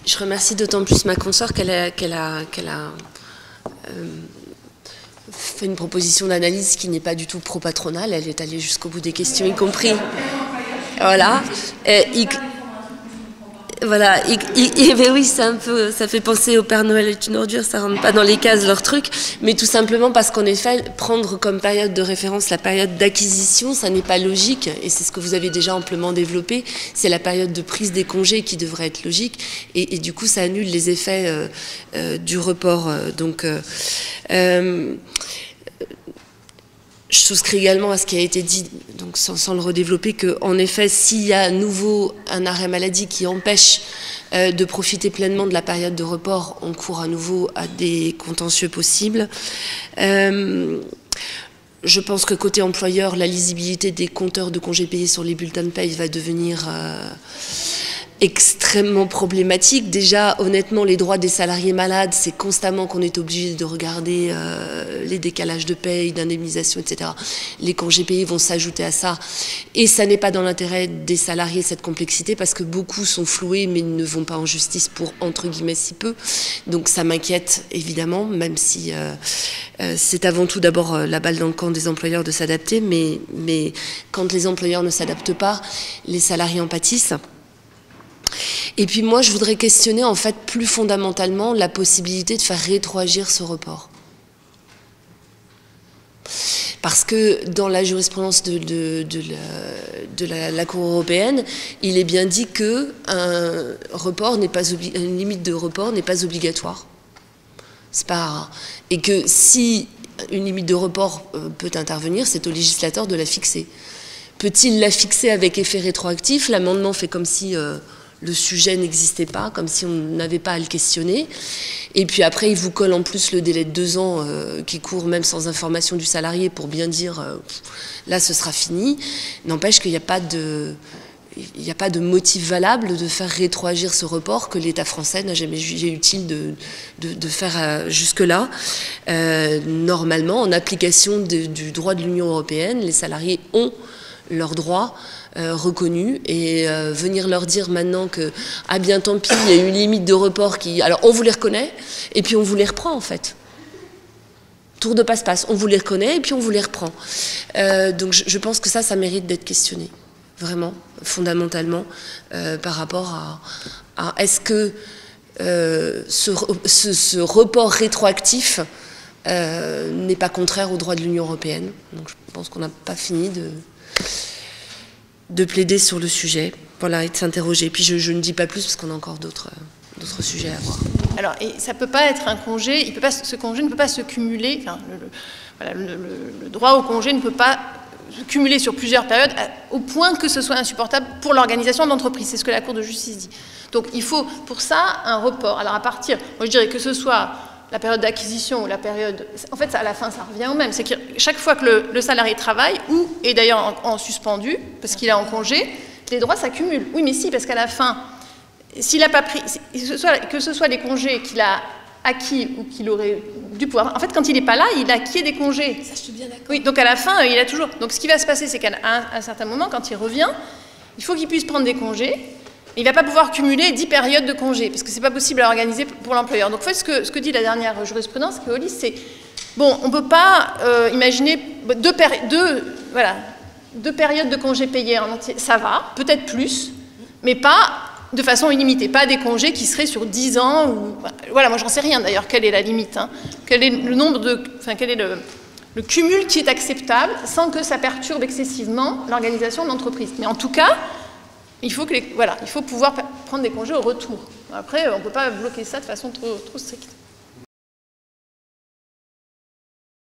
Je remercie d'autant plus ma consoeur qu'elle a fait une proposition d'analyse qui n'est pas du tout pro-patronale. Elle est allée jusqu'au bout des questions, y compris. Voilà. Voilà, mais oui, c'est un peu, ça fait penser au Père Noël est une ordure, ça rentre pas dans les cases leur truc, mais tout simplement parce qu'en effet, prendre comme période de référence la période d'acquisition, ça n'est pas logique, et c'est ce que vous avez déjà amplement développé, c'est la période de prise des congés qui devrait être logique, et du coup ça annule les effets du report. Je souscris également à ce qui a été dit, donc sans le redévelopper, qu'en effet, s'il y a à nouveau un arrêt maladie qui empêche de profiter pleinement de la période de report, on court à nouveau à des contentieux possibles. Je pense que côté employeur, la lisibilité des compteurs de congés payés sur les bulletins de paye va devenir extrêmement problématique. Déjà, honnêtement, les droits des salariés malades, c'est constamment qu'on est obligé de regarder les décalages de paye, d'indemnisation, etc. Les congés payés vont s'ajouter à ça. Et ça n'est pas dans l'intérêt des salariés, cette complexité, parce que beaucoup sont floués, mais ne vont pas en justice pour, entre guillemets, si peu. Donc ça m'inquiète, évidemment, même si c'est avant tout d'abord la balle dans le camp des employeurs de s'adapter, mais quand les employeurs ne s'adaptent pas, les salariés en pâtissent. Et puis moi, je voudrais questionner en fait plus fondamentalement la possibilité de faire rétroagir ce report. Parce que dans la jurisprudence de la Cour européenne, il est bien dit qu'une limite de report n'est pas obligatoire. C'est pas, et que si une limite de report peut intervenir, c'est au législateur de la fixer. Peut-il la fixer avec effet rétroactif? L'amendement fait comme si le sujet n'existait pas, comme si on n'avait pas à le questionner. Et puis après, il vous colle en plus le délai de 2 ans qui court même sans information du salarié pour bien dire là, ce sera fini. N'empêche qu'il n'y a pas de motif valable de faire rétroagir ce report que l'État français n'a jamais jugé utile de faire jusque-là. Normalement, en application du droit de l'Union européenne, les salariés ont leurs droits reconnus, et venir leur dire maintenant que ah bien tant pis, il y a une limite de report qui... Alors on vous les reconnaît et puis on vous les reprend en fait. Tour de passe-passe, on vous les reconnaît et puis on vous les reprend. Donc je pense que ça mérite d'être questionné, vraiment, fondamentalement, par rapport à est-ce que ce report rétroactif n'est pas contraire aux droits de l'Union européenne. Donc je pense qu'on n'a pas fini de plaider sur le sujet, voilà, et de s'interroger. Puis je ne dis pas plus parce qu'on a encore d'autres sujets à voir. Alors, et ça ne peut pas être un congé, ce congé ne peut pas se cumuler, enfin, le droit au congé ne peut pas se cumuler sur plusieurs périodes au point que ce soit insupportable pour l'organisation de l'entreprise. C'est ce que la Cour de justice dit. Donc il faut pour ça un report. Alors à partir, moi je dirais que ce soit la période d'acquisition ou la période... En fait, à la fin, ça revient au même. C'est que chaque fois que le salarié travaille, ou est d'ailleurs en suspendu, parce qu'il est en congé, les droits s'accumulent. Oui, mais si, parce qu'à la fin, s'il n'a pas pris... Que ce soit les congés qu'il a acquis ou qu'il aurait dû pouvoir... En fait, quand il n'est pas là, il a acquis des congés. Ça, je suis bien d'accord. Oui, donc à la fin, il a toujours... Donc ce qui va se passer, c'est qu'à un certain moment, quand il revient, il faut qu'il puisse prendre des congés. Il ne va pas pouvoir cumuler 10 périodes de congés, parce que ce n'est pas possible à organiser pour l'employeur. Donc, en fait, ce que dit la dernière jurisprudence, Keolis, c'est, bon, on ne peut pas imaginer deux périodes de congés payés en entier, ça va, peut-être plus, mais pas de façon illimitée, pas des congés qui seraient sur 10 ans, ou... Voilà, moi, j'en sais rien, d'ailleurs, quelle est la limite, hein, quel est le nombre de... Enfin, quel est le cumul qui est acceptable, sans que ça perturbe excessivement l'organisation de l'entreprise. Mais en tout cas... Il faut pouvoir prendre des congés au retour. Après, on ne peut pas bloquer ça de façon trop stricte.